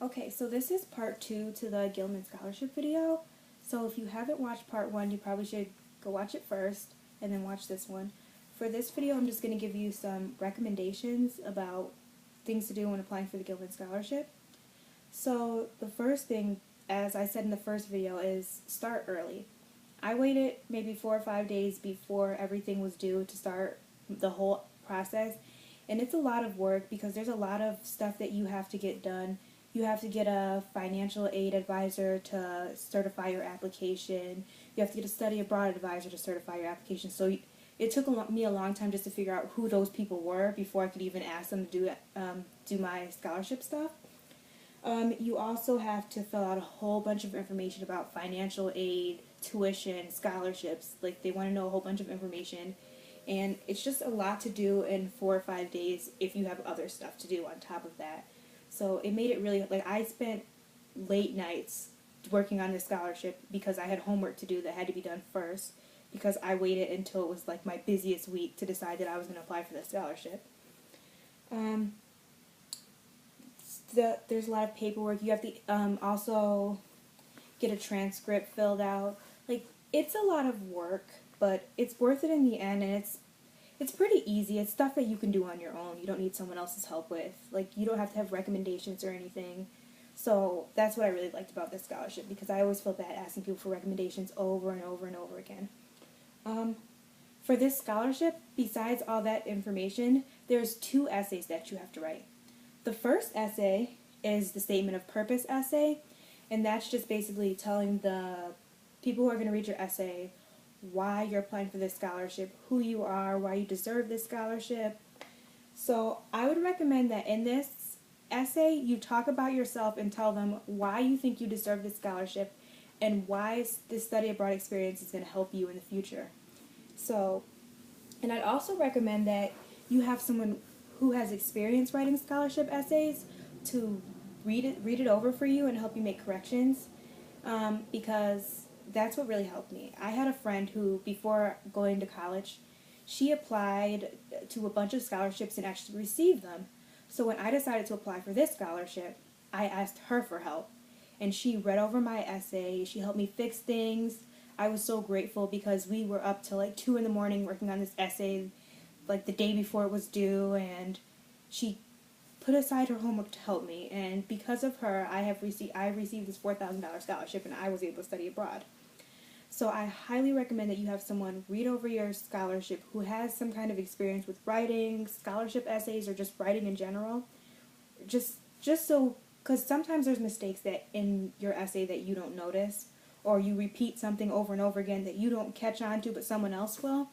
Okay, so this is part 2 to the Gilman scholarship video. So if you haven't watched part 1, you probably should go watch it first and then watch this one. For this video, I'm just going to give you some recommendations about things to do when applying for the Gilman scholarship. So the first thing, as I said in the first video, is start early. I waited maybe 4 or 5 days before everything was due to start the whole process. And it's a lot of work because there's a lot of stuff that you have to get done. You have to get a financial aid advisor to certify your application. You have to get a study abroad advisor to certify your application. So it took me a long time just to figure out who those people were before I could even ask them to do my scholarship stuff. You also have to fill out a whole bunch of information about financial aid, tuition, scholarships. Like, they want to know a whole bunch of information. And it's just a lot to do in 4 or 5 days if you have other stuff to do on top of that. So it made it really, like, I spent late nights working on this scholarship because I had homework to do that had to be done first, because I waited until it was like my busiest week to decide that I was going to apply for the scholarship. There's a lot of paperwork. You have to also get a transcript filled out. Like, it's a lot of work, but it's worth it in the end, and it's pretty easy. It's stuff that you can do on your own. You don't need someone else's help with. Like, you don't have to have recommendations or anything. So that's what I really liked about this scholarship, because I always feel bad asking people for recommendations over and over and over again. For this scholarship, besides all that information, there's 2 essays that you have to write. The first essay is the statement of purpose essay, and that's just basically telling the people who are going to read your essay why you're applying for this scholarship, who you are, why you deserve this scholarship. So I would recommend that in this essay you talk about yourself and tell them why you think you deserve this scholarship and why this study abroad experience is going to help you in the future. So, and I'd also recommend that you have someone who has experience writing scholarship essays to read it over for you and help you make corrections, because that's what really helped me. I had a friend who, before going to college, she applied to a bunch of scholarships and actually received them. So when I decided to apply for this scholarship, I asked her for help. And she read over my essay. She helped me fix things. I was so grateful because we were up till like 2 in the morning working on this essay, like the day before it was due, and she put aside her homework to help me. And because of her, I received this $4,000 scholarship, and I was able to study abroad. So I highly recommend that you have someone read over your scholarship who has some kind of experience with writing, scholarship essays, or just writing in general. Just so, because sometimes there's mistakes that in your essay that you don't notice, or you repeat something over and over again that you don't catch on to, but someone else will.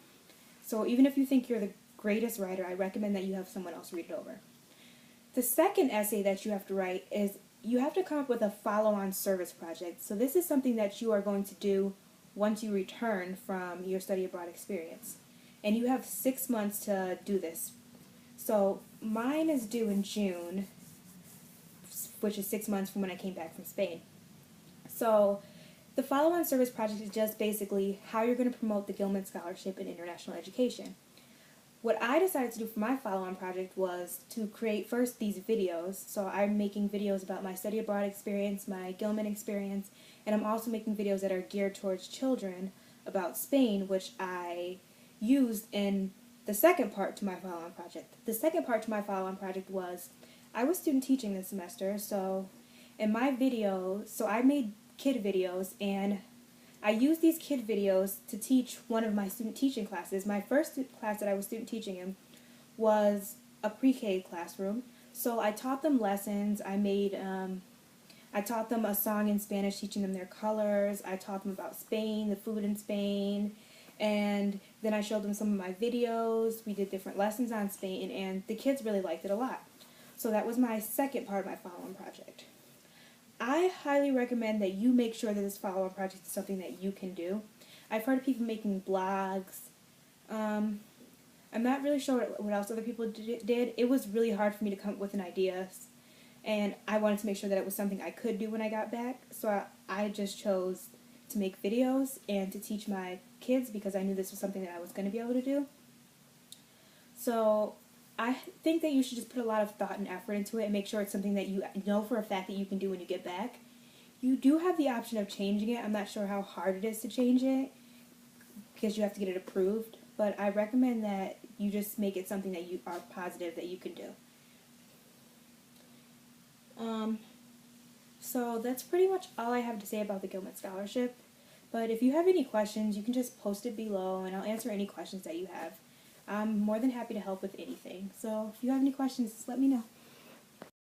So even if you think you're the greatest writer, I recommend that you have someone else read it over. The second essay that you have to write is you have to come up with a follow-on service project. So this is something that you are going to do once you return from your study abroad experience. And you have 6 months to do this. So mine is due in June, which is 6 months from when I came back from Spain. So the follow-on service project is just basically how you're going to promote the Gilman Scholarship in international education. What I decided to do for my follow-on project was to create first these videos. So I'm making videos about my study abroad experience, my Gilman experience, and I'm also making videos that are geared towards children about Spain, which I used in the second part to my follow-on project. The second part to my follow-on project was, I was student teaching this semester, so in my videos, so I made kid videos, and I used these kid videos to teach one of my student teaching classes. My first class that I was student teaching in was a pre-K classroom. So I taught them lessons. I taught them a song in Spanish, teaching them their colors. I taught them about Spain, the food in Spain, and then I showed them some of my videos. We did different lessons on Spain, and the kids really liked it a lot. So that was my second part of my follow-on project. I highly recommend that you make sure that this follow-on project is something that you can do. I've heard of people making blogs. I'm not really sure what else other people did. It was really hard for me to come up with an idea, and I wanted to make sure that it was something I could do when I got back. So I just chose to make videos and to teach my kids because I knew this was something that I was going to be able to do. So I think that you should just put a lot of thought and effort into it and make sure it's something that you know for a fact that you can do when you get back. You do have the option of changing it. I'm not sure how hard it is to change it because you have to get it approved, but I recommend that you just make it something that you are positive that you can do. Um, so that's pretty much all I have to say about the Gilman Scholarship. But if you have any questions, you can just post it below and I'll answer any questions that you have. I'm more than happy to help with anything. So if you have any questions, let me know.